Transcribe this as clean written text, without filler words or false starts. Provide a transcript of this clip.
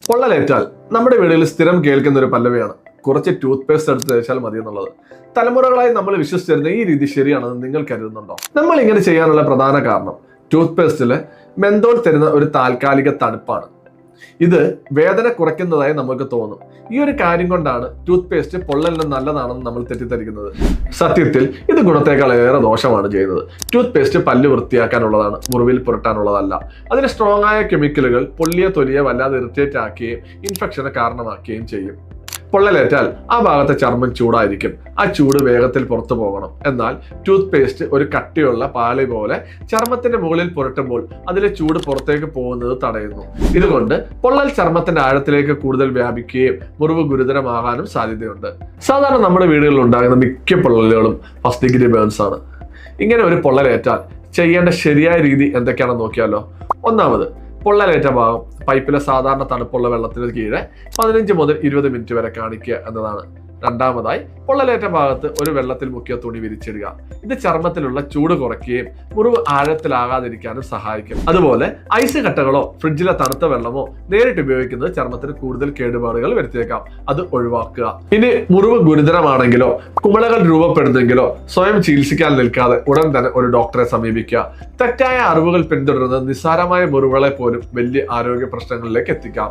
പൊള്ളലേറ്റാൽ നമ്മുടെ വീടുകളിൽ സ്ഥിരം കേൾക്കുന്ന ഒരു പല്ലവിയാണ് കുറച്ച് ടൂത്ത് പേസ്റ്റ് എടുത്ത് തേച്ചാൽ മതി എന്നുള്ളത്. തലമുറകളായി നമ്മൾ വിശ്വസിച്ചിരുന്ന ഈ രീതി ശരിയാണെന്ന് നിങ്ങൾ കരുതുന്നുണ്ടോ? നമ്മൾ ഇങ്ങനെ ചെയ്യാനുള്ള പ്രധാന കാരണം ടൂത്ത് പേസ്റ്റില് മെന്തോൾ തരുന്ന ഒരു താൽക്കാലിക തണുപ്പാണ്. ഇത് വേദന കുറയ്ക്കുന്നതായി നമുക്ക് തോന്നും. ഈ ഒരു കാര്യം കൊണ്ടാണ് ടൂത്ത് പേസ്റ്റ് പൊള്ളലിന് നല്ലതാണെന്ന് നമ്മൾ തെറ്റിദ്ധരിക്കുന്നത്. സത്യത്തിൽ ഇത് ഗുണത്തേക്കാൾ ഏറെ ദോഷമാണ് ചെയ്യുന്നത്. ടൂത്ത് പേസ്റ്റ് പല്ല് വൃത്തിയാക്കാനുള്ളതാണ്, മുറിവിൽ പുരട്ടാനുള്ളതല്ല. അതിന് സ്ട്രോങ് ആയ കെമിക്കലുകൾ പൊള്ളിയ തൊലിയെ വല്ലാതെ ഇറിറ്റേറ്റ് ആക്കുകയും ഇൻഫെക്ഷന് കാരണമാക്കുകയും ചെയ്യും. പൊള്ളലേറ്റാൽ ആ ഭാഗത്തെ ചർമ്മം ചൂടായിരിക്കും. ആ ചൂട് വേഗത്തിൽ പുറത്തു പോകണം. എന്നാൽ ടൂത്ത് പേസ്റ്റ് ഒരു കട്ടിയുള്ള പാളി പോലെ ചർമ്മത്തിന്റെ മുകളിൽ പുരട്ടുമ്പോൾ അതിലെ ചൂട് പുറത്തേക്ക് പോകുന്നത് തടയുന്നു. ഇതുകൊണ്ട് പൊള്ളൽ ചർമ്മത്തിന്റെ ആഴത്തിലേക്ക് കൂടുതൽ വ്യാപിക്കുകയും മുറിവ് ഗുരുതരമാകാനും സാധ്യതയുണ്ട്. സാധാരണ നമ്മുടെ വീടുകളിൽ ഉണ്ടാകുന്ന മിക്ക പൊള്ളലുകളും ഫസ്റ്റ് ഡിഗ്രി ബേൺസ് ആണ്. ഇങ്ങനെ ഒരു പൊള്ളലേറ്റാൽ ചെയ്യേണ്ട ശരിയായ രീതി എന്തൊക്കെയാണെന്ന് നോക്കിയാലോ. ഒന്നാമത്, പൊള്ളലേറ്റ ഭാഗം പൈപ്പിലെ സാധാരണ തണുപ്പുള്ള വെള്ളത്തിന് കീഴെ 15 മുതൽ 20 മിനിറ്റ് വരെ കാണിക്കുക എന്നതാണ്. രണ്ടാമതായി, പൊള്ളലേറ്റ ഭാഗത്ത് ഒരു വെള്ളത്തിൽ മുക്കിയ തുണി വിരിച്ചിടുക. ഇത് ചർമ്മത്തിലുള്ള ചൂട് കുറയ്ക്കുകയും മുറിവ് ആഴത്തിലാകാതിരിക്കാനും സഹായിക്കും. അതുപോലെ ഐസ് കട്ടകളോ ഫ്രിഡ്ജിലെ തണുത്ത വെള്ളമോ നേരിട്ട് ഉപയോഗിക്കുന്നത് ചർമ്മത്തിന് കൂടുതൽ കേടുപാടുകൾ വരുത്തിയേക്കാം. അത് ഒഴിവാക്കുക. ഇനി മുറിവ് ഗുരുതരമാണെങ്കിലോ കുമിളകൾ രൂപപ്പെടുന്നെങ്കിലോ സ്വയം ചികിത്സിക്കാൻ നിൽക്കാതെ ഉടൻ തന്നെ ഒരു ഡോക്ടറെ സമീപിക്കുക. തെറ്റായ അറിവുകൾ പിന്തുടരുന്നത് നിസ്സാരമായ മുറിവുകളെ പോലും വലിയ ആരോഗ്യ പ്രശ്നങ്ങളിലേക്ക് എത്തിക്കാം.